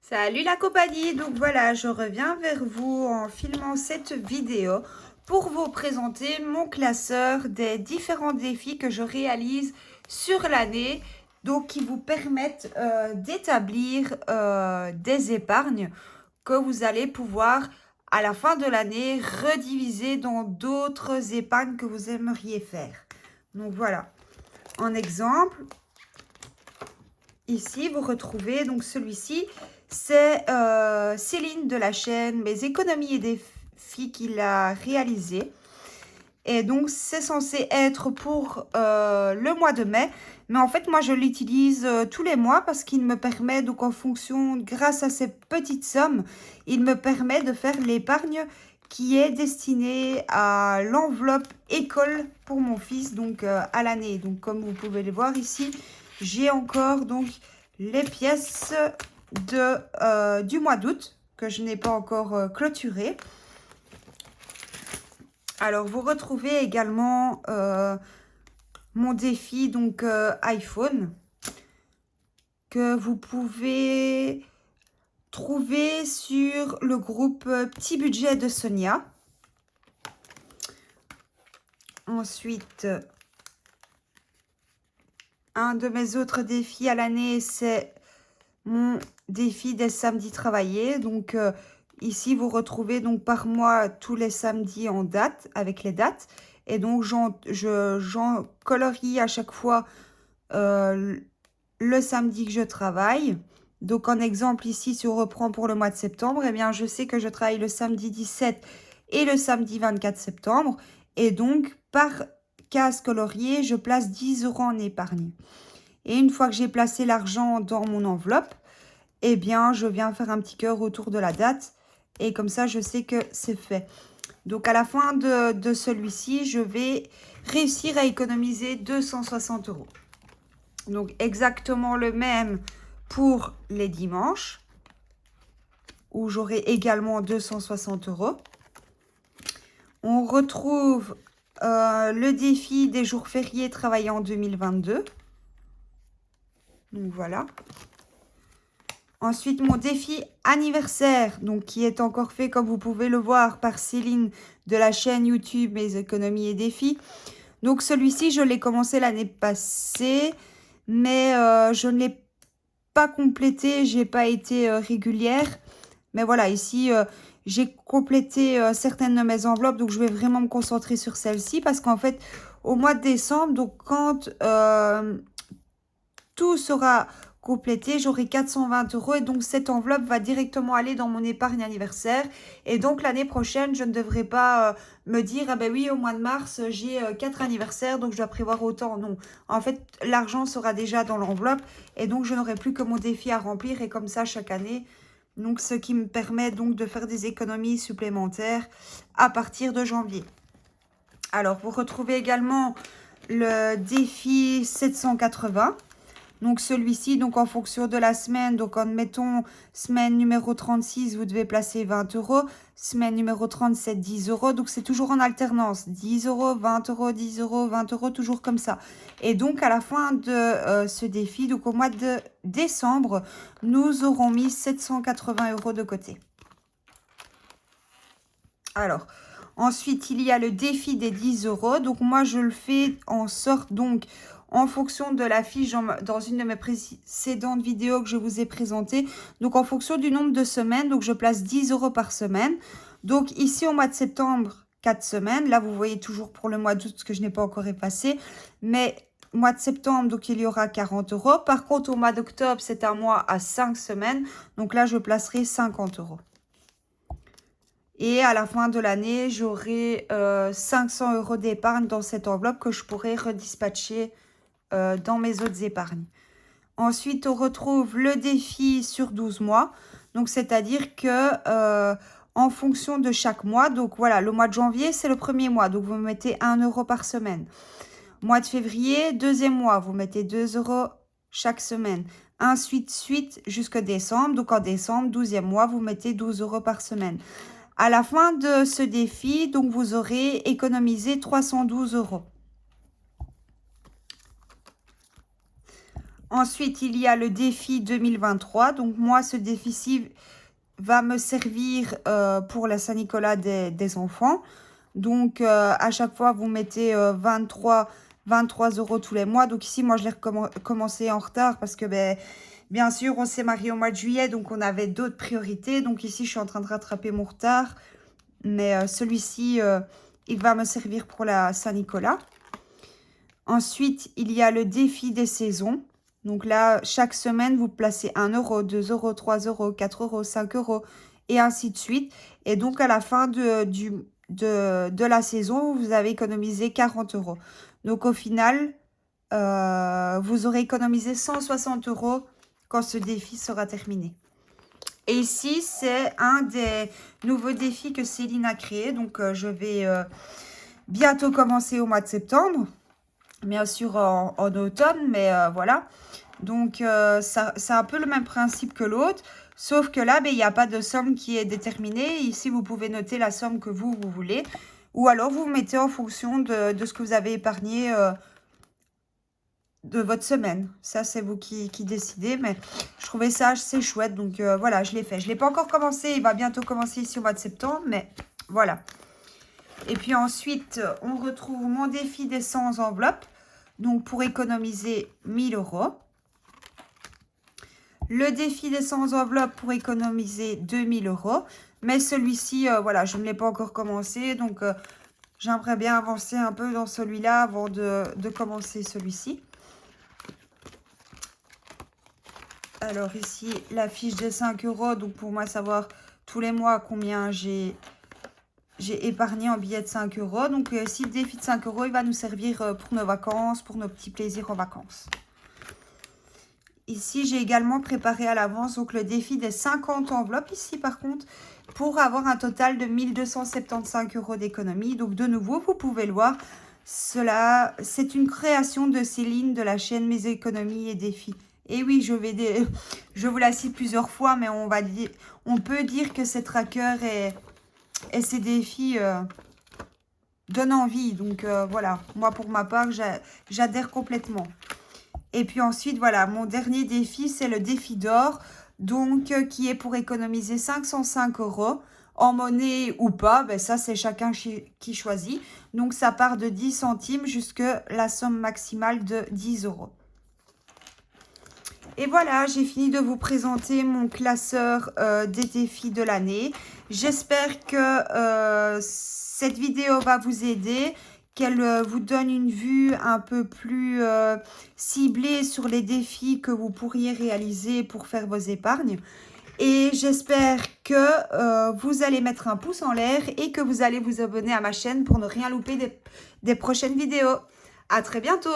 Salut la compagnie, donc voilà, je reviens vers vous en filmant cette vidéo pour vous présenter mon classeur des différents défis que je réalise sur l'année, donc qui vous permettent d'établir des épargnes que vous allez pouvoir à la fin de l'année rediviser dans d'autres épargnes que vous aimeriez faire. Donc voilà, en exemple, ici vous retrouvez donc celui-ci. C'est Céline de la chaîne Mes économies et défis qu'il a réalisé. Et donc, c'est censé être pour le mois de mai. Mais en fait, moi, je l'utilise tous les mois parce qu'il me permet, donc en fonction, grâce à ces petites sommes, il me permet de faire l'épargne qui est destinée à l'enveloppe école pour mon fils, donc à l'année. Donc, comme vous pouvez le voir ici, j'ai encore donc les pièces du mois d'août que je n'ai pas encore clôturées. Alors, vous retrouvez également mon défi donc iPhone que vous pouvez trouver sur le groupe Petit Budget de Sonia. Ensuite, un de mes autres défis à l'année, c'est mon défi des samedis travaillés. Donc, ici, vous retrouvez donc par mois tous les samedis en date, avec les dates. Et donc, j'en colorie à chaque fois le samedi que je travaille. Donc, en exemple, ici, si on reprend pour le mois de septembre, eh bien, je sais que je travaille le samedi 17 et le samedi 24 septembre. Et donc, par case coloriée, je place 10 € en épargne. Et une fois que j'ai placé l'argent dans mon enveloppe, eh bien, je viens faire un petit cœur autour de la date. Et comme ça, je sais que c'est fait. Donc, à la fin de celui-ci, je vais réussir à économiser 260 €. Donc, exactement le même pour les dimanches, où j'aurai également 260 €. On retrouve le défi des jours fériés travaillés en 2022. Donc, voilà. Ensuite, mon défi anniversaire, donc qui est encore fait, comme vous pouvez le voir, par Céline de la chaîne YouTube Mes économies et défis. Donc, celui-ci, je l'ai commencé l'année passée, mais je ne l'ai pas complété, j'ai pas été régulière. Mais voilà, ici, j'ai complété certaines de mes enveloppes, donc je vais vraiment me concentrer sur celle-ci parce qu'en fait, au mois de décembre, donc quand tout sera complété, j'aurai 420 € et donc cette enveloppe va directement aller dans mon épargne anniversaire. Et donc l'année prochaine, je ne devrai pas me dire, ah ben oui, au mois de mars, j'ai 4 anniversaires, donc je dois prévoir autant. Non, en fait, l'argent sera déjà dans l'enveloppe et donc je n'aurai plus que mon défi à remplir et comme ça chaque année. Donc ce qui me permet donc de faire des économies supplémentaires à partir de janvier. Alors, vous retrouvez également le défi 780. Donc celui-ci, donc en fonction de la semaine, donc admettons semaine numéro 36, vous devez placer 20 €. Semaine numéro 37, 10 €. Donc c'est toujours en alternance. 10 €, 20 €, 10 €, 20 €, toujours comme ça. Et donc à la fin de ce défi, donc au mois de décembre, nous aurons mis 780 € de côté. Alors, ensuite, il y a le défi des 10 €. Donc moi, je le fais en sorte donc en fonction de la fiche dans une de mes précédentes vidéos que je vous ai présentées. Donc, en fonction du nombre de semaines, donc je place 10 € par semaine. Donc, ici, au mois de septembre, 4 semaines. Là, vous voyez toujours pour le mois d'août, ce que je n'ai pas encore effacé. Mais mois de septembre, donc il y aura 40 €. Par contre, au mois d'octobre, c'est un mois à 5 semaines. Donc là, je placerai 50 €. Et à la fin de l'année, j'aurai 500 € d'épargne dans cette enveloppe que je pourrai redispatcher dans mes autres épargnes. Ensuite, on retrouve le défi sur 12 mois. Donc, c'est-à-dire que en fonction de chaque mois, donc voilà, le mois de janvier, c'est le premier mois. Donc, vous mettez 1 € par semaine. Mois de février, deuxième mois, vous mettez 2 € chaque semaine. Ainsi de suite jusqu'à décembre. Donc, en décembre, 12e mois, vous mettez 12 € par semaine. À la fin de ce défi, donc vous aurez économisé 312 €. Ensuite, il y a le défi 2023. Donc, moi, ce défi-ci va me servir pour la Saint-Nicolas des enfants. Donc, à chaque fois, vous mettez 23 € tous les mois. Donc, ici, moi, je l'ai commencé en retard parce que, ben, bien sûr, on s'est marié au mois de juillet. Donc, on avait d'autres priorités. Donc, ici, je suis en train de rattraper mon retard. Mais celui-ci, il va me servir pour la Saint-Nicolas. Ensuite, il y a le défi des saisons. Donc là, chaque semaine, vous placez 1 €, 2 €, 3 €, 4 €, 5 € et ainsi de suite. Et donc, à la fin de la saison, vous avez économisé 40 €. Donc, au final, vous aurez économisé 160 € quand ce défi sera terminé. Et ici, c'est un des nouveaux défis que Céline a créé. Donc, je vais bientôt commencer au mois de septembre. Bien sûr en automne, mais voilà. Donc, c'est un peu le même principe que l'autre. Sauf que là, ben, il n'y a pas de somme qui est déterminée. Ici, vous pouvez noter la somme que vous voulez. Ou alors, vous mettez en fonction de ce que vous avez épargné de votre semaine. Ça, c'est vous qui décidez. Mais je trouvais ça assez chouette. Donc, voilà, je l'ai fait. Je ne l'ai pas encore commencé. Il va bientôt commencer ici au mois de septembre. Mais voilà. Et puis ensuite, on retrouve mon défi des 100 enveloppes. Donc, pour économiser 1 000 €. Le défi des 100 enveloppes pour économiser 2 000 €. Mais celui-ci, voilà, je ne l'ai pas encore commencé. Donc, j'aimerais bien avancer un peu dans celui-là avant de commencer celui-ci. Alors, ici, la fiche de 5 €. Donc, pour moi, savoir tous les mois combien j'ai épargné en billets de 5 €. Donc, si le défi de 5 €, il va nous servir pour nos vacances, pour nos petits plaisirs en vacances. Ici, j'ai également préparé à l'avance donc le défi des 50 enveloppes. Ici, par contre, pour avoir un total de 1 275 € d'économie. Donc, de nouveau, vous pouvez le voir. Cela, c'est une création de Céline de la chaîne Mes économies et défis. Et oui, je vous la cite plusieurs fois, mais on peut dire que ces trackers et ces défis donnent envie. Donc, voilà, moi, pour ma part, j'adhère complètement. Et puis ensuite, voilà, mon dernier défi, c'est le défi d'or, donc qui est pour économiser 505 € en monnaie ou pas. Ben, ça, c'est chacun qui choisit. Donc, ça part de 10 centimes jusqu'à la somme maximale de 10 €. Et voilà, j'ai fini de vous présenter mon classeur des défis de l'année. J'espère que cette vidéo va vous aider, qu'elle vous donne une vue un peu plus ciblée sur les défis que vous pourriez réaliser pour faire vos épargnes. Et j'espère que vous allez mettre un pouce en l'air et que vous allez vous abonner à ma chaîne pour ne rien louper des prochaines vidéos. À très bientôt!